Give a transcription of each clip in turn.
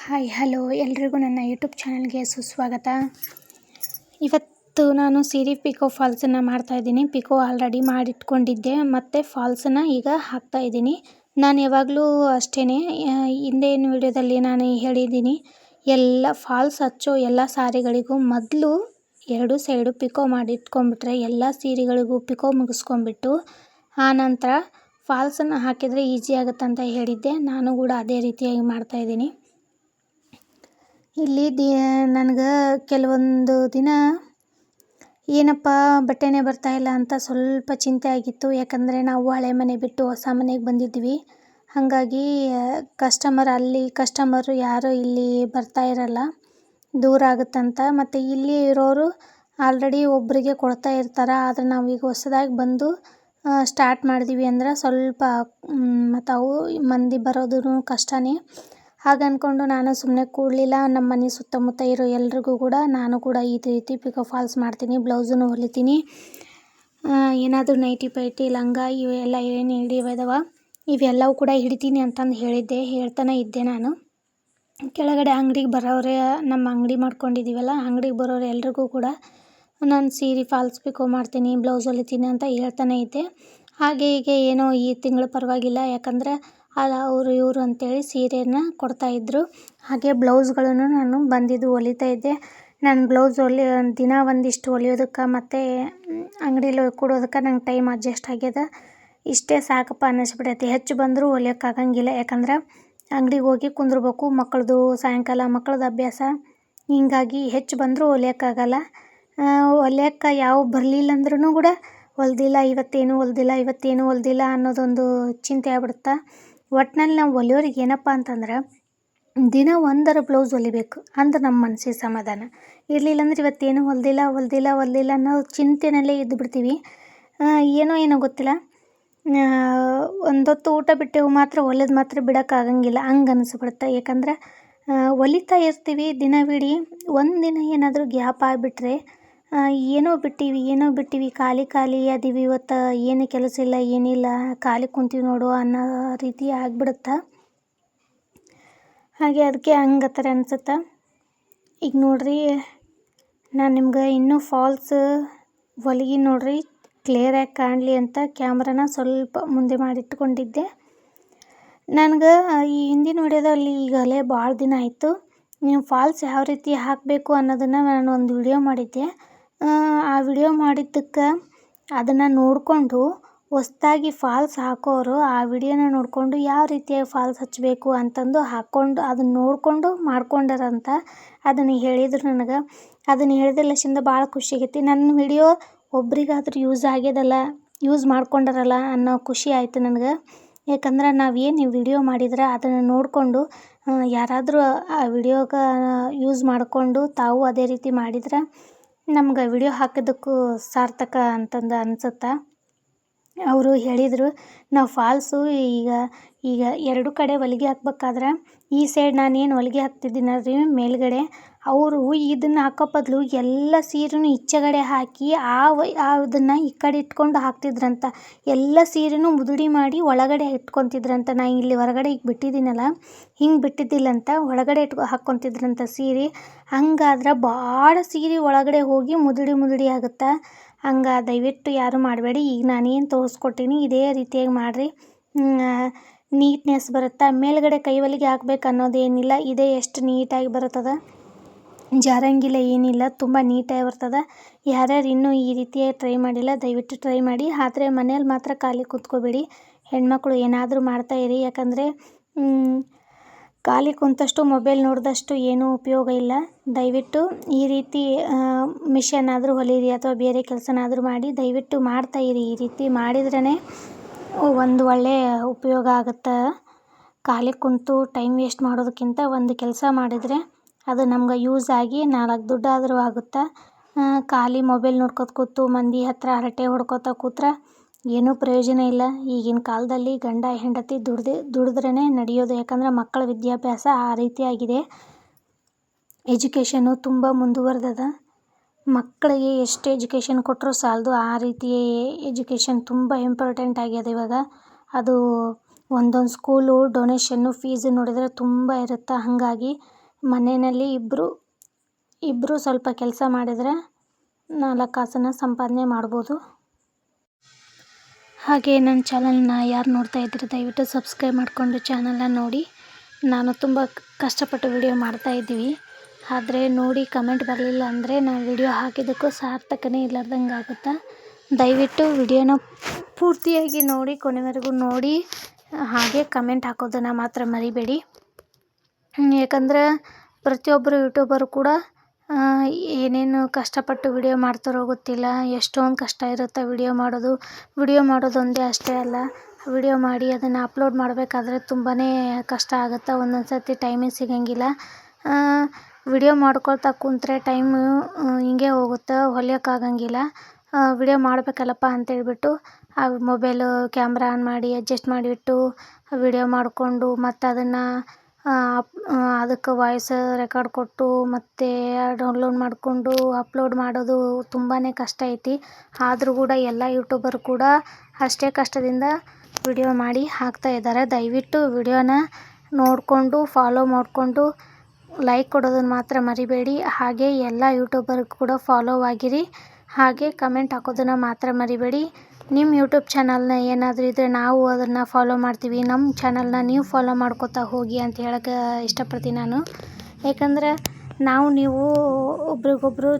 Hi hello ಎಲ್ರಿಗೂ ನನ್ನ YouTube ಚಾನಲ್ಗೆ ಸುಸ್ವಾಗತ. ಇವತ್ತು ನಾನು ಸೀರೆ ಪಿಕೋ ಫಾಲ್ಸನ್ನು ಮಾಡ್ತಾಯಿದ್ದೀನಿ. ಪಿಕೋ ಆಲ್ರೆಡಿ ಮಾಡಿಟ್ಕೊಂಡಿದ್ದೆ ಮತ್ತು ಫಾಲ್ಸನ್ನು ಈಗ ಹಾಕ್ತಾಯಿದ್ದೀನಿ. ನಾನು ಯಾವಾಗಲೂ ಅಷ್ಟೇ, ಹಿಂದಿನ ವಿಡಿಯೋದಲ್ಲಿ ನಾನು ಹೇಳಿದ್ದೀನಿ, ಎಲ್ಲ ಫಾಲ್ಸ್ ಹಚ್ಚೋ ಎಲ್ಲ ಸಾರಿಗಳಿಗೂ ಮೊದಲು 2 ಸೈಡು ಪಿಕೋ ಮಾಡಿಟ್ಕೊಂಡ್ಬಿಟ್ರೆ ಎಲ್ಲ ಸೀರೆಗಳಿಗೂ ಪಿಕೋ ಮುಗಿಸ್ಕೊಂಡ್ಬಿಟ್ಟು ಆನಂತರ ಫಾಲ್ಸನ್ನು ಹಾಕಿದರೆ ಈಸಿ ಆಗುತ್ತಂತ ಹೇಳಿದ್ದೆ. ನಾನು ಕೂಡ ಅದೇ ರೀತಿಯಾಗಿ ಮಾಡ್ತಾಯಿದ್ದೀನಿ. ಇಲ್ಲಿ ನನಗೆ ಕೆಲವೊಂದು ದಿನ ಏನಪ್ಪ ಬಟ್ಟೆನೇ ಬರ್ತಾಯಿಲ್ಲ ಅಂತ ಸ್ವಲ್ಪ ಚಿಂತೆ ಆಗಿತ್ತು. ಯಾಕಂದರೆ ನಾವು ಹಳೆ ಮನೆ ಬಿಟ್ಟು ಹೊಸ ಮನೆಗೆ ಬಂದಿದ್ವಿ. ಹಾಗಾಗಿ ಕಸ್ಟಮರು ಯಾರೂ ಇಲ್ಲಿ ಬರ್ತಾ ಇರಲ್ಲ, ದೂರ ಆಗುತ್ತಂತ. ಮತ್ತು ಇಲ್ಲಿ ಇರೋರು ಆಲ್ರೆಡಿ ಒಬ್ಬರಿಗೆ ಕೊಡ್ತಾ ಇರ್ತಾರೆ. ಆದರೆ ನಾವೀಗ ಹೊಸದಾಗಿ ಬಂದು ಸ್ಟಾರ್ಟ್ ಮಾಡಿದ್ವಿ ಅಂದ್ರೆ ಸ್ವಲ್ಪ ಮತ್ತು ಅವು ಮಂದಿ ಬರೋದು ಕಷ್ಟನೇ. ಹಾಗನ್ಕೊಂಡು ನಾನು ಸುಮ್ಮನೆ ಕೂಡಲಿಲ್ಲ. ನಮ್ಮ ಮನೆ ಸುತ್ತಮುತ್ತ ಇರೋ ಎಲ್ರಿಗೂ ಕೂಡ ನಾನು ಕೂಡ ಈ ರೀತಿ ಪಿಕೋ ಫಾಲ್ಸ್ ಮಾಡ್ತೀನಿ, ಬ್ಲೌಸನ್ನು ಹೊಲಿತೀನಿ. ಏನಾದರೂ ನೈಟಿ ಪೈಟಿ ಲಂಗ ಇವೆಲ್ಲ ಏನು ಹಿಡಿಯೋದವ ಇವೆಲ್ಲವೂ ಕೂಡ ಹಿಡಿತೀನಿ ಅಂತಂದು ಹೇಳ್ತಾನೆ ಇದ್ದೆ. ನಾನು ಕೆಳಗಡೆ ಅಂಗಡಿಗೆ ಬರೋರೆ, ನಮ್ಮ ಅಂಗಡಿ ಮಾಡ್ಕೊಂಡಿದ್ದೀವಲ್ಲ, ಅಂಗಡಿಗೆ ಬರೋರು ಎಲ್ರಿಗೂ ಕೂಡ ನಾನು ಸೀರೆ ಫಾಲ್ಸ್ ಪಿಕೋ ಮಾಡ್ತೀನಿ, ಬ್ಲೌಸ್ ಹೊಲಿತೀನಿ ಅಂತ ಹೇಳ್ತಾನೆ ಇದ್ದೆ. ಹಾಗೆ ಹೀಗೆ ಏನೋ ಈ ತಿಂಗಳು ಪರವಾಗಿಲ್ಲ, ಯಾಕಂದರೆ ಅವರು ಇವರು ಅಂತೇಳಿ ಸೀರೆಯನ್ನು ಕೊಡ್ತಾಯಿದ್ರು. ಹಾಗೆ ಬ್ಲೌಸ್ಗಳನ್ನು ನಾನು ಬಂದಿದ್ದು ಹೊಲಿತಾ ಇದ್ದೆ. ನಾನು ಬ್ಲೌಸ್ ದಿನ ಒಂದಿಷ್ಟು ಹೊಲಿಯೋದಕ್ಕೆ ಮತ್ತು ಅಂಗಡಿಲಿ ಕೊಡೋದಕ್ಕೆ ನಂಗೆ ಟೈಮ್ ಅಡ್ಜಸ್ಟ್ ಆಗ್ಯದ. ಇಷ್ಟೇ ಸಾಕಪ್ಪ ಅನ್ನಿಸ್ಬಿಟ್ಟೈತಿ. ಹೆಚ್ಚು ಬಂದರೂ ಹೊಲಿಯೋಕ್ಕಾಗಂಗಿಲ್ಲ, ಯಾಕಂದ್ರೆ ಅಂಗಡಿಗೆ ಹೋಗಿ ಕುಂದ್ರಬೇಕು, ಸಾಯಂಕಾಲ ಮಕ್ಕಳದ್ದು ಅಭ್ಯಾಸ. ಹೀಗಾಗಿ ಹೆಚ್ಚು ಬಂದರೂ ಹೊಲಿಯೋಕ್ಕಾಗಲ್ಲ. ಹೊಲಿಯೋಕ್ಕೆ ಯಾವ ಬರಲಿಲ್ಲ ಅಂದ್ರೂ ಕೂಡ ಇವತ್ತೇನು ಹೊಲ್ದಿಲ್ಲ ಅನ್ನೋದೊಂದು ಚಿಂತೆ ಆಗ್ಬಿಡುತ್ತೆ. ಒಟ್ಟಿನಲ್ಲಿ ನಾವು ಹೊಲಿಯೋರಿಗೆ ಏನಪ್ಪ ಅಂತಂದ್ರೆ ದಿನ ಒಂದರ ಬ್ಲೌಸ್ ಹೊಲಿಬೇಕು ಅಂದ್ರೆ ನಮ್ಮ ಮನಸ್ಸಿಗೆ ಸಮಾಧಾನ. ಇರಲಿಲ್ಲ ಅಂದ್ರೆ ಇವತ್ತೇನು ಹೊಲ್ದಿಲ್ಲ ಅನ್ನೋ ಚಿಂತೆನಲ್ಲೇ ಇದ್ದುಬಿಡ್ತೀವಿ. ಏನೋ ಗೊತ್ತಿಲ್ಲ, ಒಂದೊತ್ತು ಊಟ ಬಿಟ್ಟೆವು ಮಾತ್ರ ಹೊಲಿಯೋದು ಮಾತ್ರ ಬಿಡೋಕ್ಕಾಗಂಗಿಲ್ಲ, ಹಂಗೆ ಅನಿಸ್ಬಿಡುತ್ತೆ. ಯಾಕಂದ್ರೆ ಹೊಲಿತಾ ಇರ್ತೀವಿ ದಿನವಿಡೀ. ಒಂದಿನ ಏನಾದರೂ ಗ್ಯಾಪ್ ಆಗಿಬಿಟ್ರೆ ಏನೋ ಬಿಟ್ಟಿವಿ, ಖಾಲಿ ಅದೀವಿ, ಇವತ್ತು ಏನು ಕೆಲಸ ಇಲ್ಲ, ಏನಿಲ್ಲ, ಖಾಲಿ ಕುಂತೀವಿ ನೋಡು ಅನ್ನೋ ರೀತಿ ಆಗಿಬಿಡುತ್ತೆ. ಹಾಗೆ ಅದಕ್ಕೆ ಹಂಗೆ ಥರ ಅನಿಸುತ್ತೆ. ಈಗ ನೋಡ್ರಿ, ನಾನು ನಿಮ್ಗೆ ಇನ್ನೂ ಫಾಲ್ಸ್ ಹೊಲಿಗೆ ನೋಡ್ರಿ ಕ್ಲಿಯರಾಗಿ ಕಾಣಲಿ ಅಂತ ಕ್ಯಾಮ್ರಾನ ಸ್ವಲ್ಪ ಮುಂದೆ ಮಾಡಿಟ್ಕೊಂಡಿದ್ದೆ. ನನಗೆ ಈ ಹಿಂದಿನ ವಿಡಿಯೋದಲ್ಲಿ ಈಗಲೇ ಭಾಳ ದಿನ ಆಯಿತು, ನೀವು ಫಾಲ್ಸ್ ಯಾವ ರೀತಿ ಹಾಕಬೇಕು ಅನ್ನೋದನ್ನು ನಾನು ಒಂದು ವಿಡಿಯೋ ಮಾಡಿದ್ದೆ. ಆ ವಿಡಿಯೋ ಮಾಡಿದ್ದಕ್ಕೆ ಅದನ್ನು ನೋಡಿಕೊಂಡು ಹೊಸ್ದಾಗಿ ಫಾಲ್ಸ್ ಹಾಕೋರು ಆ ವಿಡಿಯೋನ ನೋಡಿಕೊಂಡು ಯಾವ ರೀತಿಯಾಗಿ ಫಾಲ್ಸ್ ಹಚ್ಚಬೇಕು ಅಂತಂದು ಹಾಕ್ಕೊಂಡು ಅದನ್ನು ನೋಡಿಕೊಂಡು ಮಾಡ್ಕೊಂಡಾರಂತ ಅದನ್ನು ಹೇಳಿದರು ನನಗೆ. ಅದನ್ನು ಹೇಳಿದ ಭಾಳ ಖುಷಿ ಆಗೈತಿ. ನನ್ನ ವಿಡಿಯೋ ಒಬ್ರಿಗಾದರೂ ಯೂಸ್ ಮಾಡ್ಕೊಂಡಾರಲ್ಲ ಅನ್ನೋ ಖುಷಿ ಆಯಿತು ನನಗೆ. ಯಾಕಂದ್ರೆ ನಾವೇನು ವಿಡಿಯೋ ಮಾಡಿದ್ರೆ ಅದನ್ನು ನೋಡಿಕೊಂಡು ಯಾರಾದರೂ ಆ ವಿಡಿಯೋಗೆ ಯೂಸ್ ಮಾಡಿಕೊಂಡು ತಾವು ಅದೇ ರೀತಿ ಮಾಡಿದ್ರೆ ನಮ್ಗೆ ವಿಡಿಯೋ ಹಾಕಿದ್ದಕ್ಕೂ ಸಾರ್ಥಕ ಅಂತಂದು ಅನಿಸುತ್ತೆ. ಅವರು ಹೇಳಿದರು, ನಾವು ಫಾಲ್ಸು ಈಗ 2 ಕಡೆ ಹೊಲಿಗೆ ಹಾಕ್ಬೇಕಾದ್ರೆ ಈ ಸೈಡ್ ನಾನೇನು ಹೊಲಿಗೆ ಹಾಕ್ತಿದ್ದೀನಲ್ರಿ ಮೇಲ್ಗಡೆ, ಅವರು ಇದನ್ನು ಹಾಕೋ ಬದಲು ಎಲ್ಲ ಸೀರೆನೂ ಈಚೆಗಡೆ ಹಾಕಿ ಅದನ್ನು ಈ ಕಡೆ ಇಟ್ಕೊಂಡು ಹಾಕ್ತಿದ್ರಂತ. ಎಲ್ಲ ಸೀರೆನೂ ಮುದುಡಿ ಮಾಡಿ ಒಳಗಡೆ ಇಟ್ಕೊತಿದ್ರಂತ. ನಾನು ಇಲ್ಲಿ ಹೊರಗಡೆ ಈಗ ಬಿಟ್ಟಿದ್ದೀನಲ್ಲ, ಹಿಂಗೆ ಬಿಟ್ಟಿದ್ದಿಲ್ಲಂತ, ಒಳಗಡೆ ಹಾಕ್ಕೊತಿದ್ರಂತ ಸೀರೆ. ಹಂಗಾದ್ರೆ ಭಾಳ ಸೀರೆ ಒಳಗಡೆ ಹೋಗಿ ಮುದುಡಿ ಆಗುತ್ತೆ. ಹಂಗೆ ದಯವಿಟ್ಟು ಯಾರೂ ಮಾಡಬೇಡಿ. ಈಗ ನಾನೇನು ತೋರಿಸ್ಕೊಟ್ಟೀನಿ ಇದೇ ರೀತಿಯಾಗಿ ಮಾಡಿರಿ, ನೀಟ್ನೆಸ್ ಬರುತ್ತೆ. ಮೇಲ್ಗಡೆ ಕೈ ಹೊಲಿಗೆ ಹಾಕ್ಬೇಕು ಅನ್ನೋದೇನಿಲ್ಲ, ಇದೇ ಎಷ್ಟು ನೀಟಾಗಿ ಬರುತ್ತದೆ, ಜಾರಂಗಿಲ್ಲ, ಏನಿಲ್ಲ, ತುಂಬ ನೀಟಾಗಿ ಬರ್ತದೆ. ಯಾರ್ಯಾರು ಇನ್ನೂ ಈ ರೀತಿಯಾಗಿ ಟ್ರೈ ಮಾಡಿಲ್ಲ ದಯವಿಟ್ಟು ಟ್ರೈ ಮಾಡಿ. ಆದರೆ ಮನೇಲಿ ಮಾತ್ರ ಖಾಲಿ ಕೂತ್ಕೋಬೇಡಿ, ಹೆಣ್ಮಕ್ಳು ಏನಾದರೂ ಮಾಡ್ತಾಯಿರಿ. ಯಾಕಂದರೆ ಖಾಲಿ ಕುಂತಷ್ಟು ಮೊಬೈಲ್ ನೋಡಿದಷ್ಟು ಏನೂ ಉಪಯೋಗ ಇಲ್ಲ. ದಯವಿಟ್ಟು ಈ ರೀತಿ ಮಿಷನ್ ಆದರೂ ಹೊಲೀರಿ ಅಥವಾ ಬೇರೆ ಕೆಲಸನಾದರೂ ಮಾಡಿ, ದಯವಿಟ್ಟು ಮಾಡ್ತಾಯಿರಿ. ಈ ರೀತಿ ಮಾಡಿದ್ರೇ ಒಂದು ಒಳ್ಳೆಯ ಉಪಯೋಗ ಆಗುತ್ತೆ. ಖಾಲಿ ಕುಂತು ಟೈಮ್ ವೇಸ್ಟ್ ಮಾಡೋದಕ್ಕಿಂತ ಒಂದು ಕೆಲಸ ಮಾಡಿದರೆ ಅದು ನಮ್ಗೆ ಯೂಸ್ ಆಗಿ 4 ದುಡ್ಡಾದರೂ ಆಗುತ್ತೆ. ಖಾಲಿ ಮೊಬೈಲ್ ನೋಡ್ಕೊತ ಕೂತು ಮಂದಿ ಹತ್ರ ಹರಟೆ ಹೊಡ್ಕೊತ ಕೂತ್ರೆ ಏನೂ ಪ್ರಯೋಜನ ಇಲ್ಲ. ಈಗಿನ ಕಾಲದಲ್ಲಿ ಗಂಡ ಹೆಂಡತಿ ದುಡಿದ್ರೇ ನಡೆಯೋದು. ಯಾಕಂದರೆ ಮಕ್ಕಳ ವಿದ್ಯಾಭ್ಯಾಸ ಆ ರೀತಿಯಾಗಿದೆ. ಎಜುಕೇಷನ್ನು ತುಂಬ ಮುಂದುವರೆದದ. ಮಕ್ಕಳಿಗೆ ಎಷ್ಟು ಎಜುಕೇಷನ್ ಕೊಟ್ಟರೂ ಸಾಲದು, ಆ ರೀತಿ ಎಜುಕೇಷನ್ ತುಂಬ ಇಂಪಾರ್ಟೆಂಟ್ ಆಗ್ಯದ ಇವಾಗ. ಅದು ಒಂದೊಂದು ಸ್ಕೂಲು ಡೊನೇಷನ್ನು ಫೀಸು ನೋಡಿದರೆ ತುಂಬ ಇರುತ್ತೆ. ಹಾಗಾಗಿ ಮನೆಯಲ್ಲಿ ಇಬ್ಬರು ಸ್ವಲ್ಪ ಕೆಲಸ ಮಾಡಿದರೆ 4 ಕಾಸನ್ನು ಸಂಪಾದನೆ ಮಾಡ್ಬೋದು. ಹಾಗೆ ನನ್ನ ಚಾನಲ್ನ ಯಾರು ನೋಡ್ತಾ ಇದ್ದೀರಿ ದಯವಿಟ್ಟು ಸಬ್ಸ್ಕ್ರೈಬ್ ಮಾಡಿಕೊಂಡು ಚಾನಲ್ನ ನೋಡಿ. ನಾನು ತುಂಬ ಕಷ್ಟಪಟ್ಟು ವಿಡಿಯೋ ಮಾಡ್ತಾಯಿದ್ದೀವಿ, ಆದರೆ ನೋಡಿ ಕಮೆಂಟ್ ಬರಲಿಲ್ಲ ಅಂದರೆ ನಾನು ವಿಡಿಯೋ ಹಾಕಿದ್ದಕ್ಕೂ ಸಾರ್ಥಕನೇ ಇಲ್ಲಾರ್ದಂಗೆ ಆಗುತ್ತೆ. ದಯವಿಟ್ಟು ವಿಡಿಯೋನ ಪೂರ್ತಿಯಾಗಿ ನೋಡಿ, ಕೊನೆವರೆಗೂ ನೋಡಿ, ಹಾಗೆ ಕಮೆಂಟ್ ಹಾಕೋದನ್ನು ಮಾತ್ರ ಮರಿಬೇಡಿ. ಯಾಕಂದರೆ ಪ್ರತಿಯೊಬ್ಬರು ಯೂಟ್ಯೂಬರು ಕೂಡ ಏನೇನು ಕಷ್ಟಪಟ್ಟು ವಿಡಿಯೋ ಮಾಡ್ತಾರೋ ಗೊತ್ತಿಲ್ಲ. ಎಷ್ಟೊಂದು ಕಷ್ಟ ಇರುತ್ತೆ ವಿಡಿಯೋ ಮಾಡೋದು ಒಂದೇ ಅಷ್ಟೇ ಅಲ್ಲ, ವಿಡಿಯೋ ಮಾಡಿ ಅದನ್ನು ಅಪ್ಲೋಡ್ ಮಾಡಬೇಕಾದ್ರೆ ತುಂಬಾ ಕಷ್ಟ ಆಗುತ್ತೆ. ಒಂದೊಂದು ಸರ್ತಿ ಟೈಮೇ ಸಿಗೋಂಗಿಲ್ಲ. ವಿಡಿಯೋ ಮಾಡ್ಕೊಳ್ತಾ ಕುಂತ್ರೆ ಟೈಮು ಹಿಂಗೆ ಹೋಗುತ್ತೆ, ಹೊಲಿಯೋಕ್ಕಾಗಂಗಿಲ್ಲ. ವಿಡಿಯೋ ಮಾಡಬೇಕಲ್ಲಪ್ಪ ಅಂತೇಳ್ಬಿಟ್ಟು ಆ ಮೊಬೈಲು ಕ್ಯಾಮ್ರಾ ಆನ್ ಮಾಡಿ ಅಡ್ಜಸ್ಟ್ ಮಾಡಿಬಿಟ್ಟು ವಿಡಿಯೋ ಮಾಡಿಕೊಂಡು ಮತ್ತು ಅದನ್ನು ಅದಕ್ಕೆ ವಾಯ್ಸ್ ರೆಕಾರ್ಡ್ ಕೊಟ್ಟು ಮತ್ತು ಡೌನ್ಲೋಡ್ ಮಾಡಿಕೊಂಡು ಅಪ್ಲೋಡ್ ಮಾಡೋದು ತುಂಬಾ ಕಷ್ಟ ಐತಿ. ಆದರೂ ಕೂಡ ಎಲ್ಲ ಯೂಟ್ಯೂಬರ್ ಕೂಡ ಅಷ್ಟೇ ಕಷ್ಟದಿಂದ ವಿಡಿಯೋ ಮಾಡಿ ಹಾಕ್ತಾ ಇದ್ದಾರೆ. ದಯವಿಟ್ಟು ವಿಡಿಯೋನ ನೋಡಿಕೊಂಡು ಫಾಲೋ ಮಾಡಿಕೊಂಡು ಲೈಕ್ ಕೊಡೋದನ್ನು ಮಾತ್ರ ಮರಿಬೇಡಿ. ಹಾಗೆ ಎಲ್ಲ ಯೂಟ್ಯೂಬರ್ ಕೂಡ ಫಾಲೋ ಆಗಿರಿ. ಹಾಗೆ ಕಮೆಂಟ್ ಹಾಕೋದನ್ನು ಮಾತ್ರ ಮರಿಬೇಡಿ. ನಿಮ್ಮ ಯೂಟ್ಯೂಬ್ ಚಾನಲ್ನ ಏನಾದರೂ ಇದ್ದರೆ ನಾವು ಅದನ್ನು ಫಾಲೋ ಮಾಡ್ತೀವಿ, ನಮ್ಮ ಚಾನಲ್ನ ನೀವು ಫಾಲೋ ಮಾಡ್ಕೋತಾ ಹೋಗಿ ಅಂತ ಹೇಳೋಕ್ಕೆ ಇಷ್ಟಪಡ್ತೀನಿ ನಾನು. ಯಾಕಂದರೆ ನೀವು ಒಬ್ರಿಗೊಬ್ರು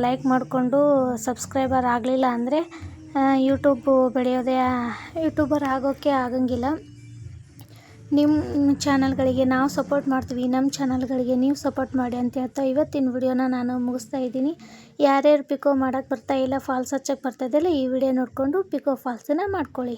ಲೈಕ್ ಮಾಡಿಕೊಂಡು ಸಬ್ಸ್ಕ್ರೈಬರ್ ಆಗಲಿಲ್ಲ ಅಂದರೆ ಯೂಟ್ಯೂಬರ್ ಆಗೋಕ್ಕೆ ಆಗಂಗಿಲ್ಲ. ನಿಮ್ಮ ಚಾನಲ್ಗಳಿಗೆ ನಾವು ಸಪೋರ್ಟ್ ಮಾಡ್ತೀವಿ, ನಮ್ಮ ಚಾನಲ್ಗಳಿಗೆ ನೀವು ಸಪೋರ್ಟ್ ಮಾಡಿ ಅಂತ ಹೇಳ್ತಾ ಇವತ್ತಿನ ವಿಡಿಯೋನ ನಾನು ಮುಗಿಸ್ತಾ ಇದ್ದೀನಿ. ಯಾರ್ಯಾರು ಪಿಕೋ ಮಾಡೋಕ್ಕೆ ಬರ್ತಾಯಿಲ್ಲ, ಫಾಲ್ಸ್ ಹಚ್ಚಕ್ಕೆ ಬರ್ತಾಯಿದ್ದಿಲ್ಲ, ಈ ವಿಡಿಯೋ ನೋಡಿಕೊಂಡು ಪಿಕೋ ಫಾಲ್ಸನ್ನು ಮಾಡ್ಕೊಳ್ಳಿ.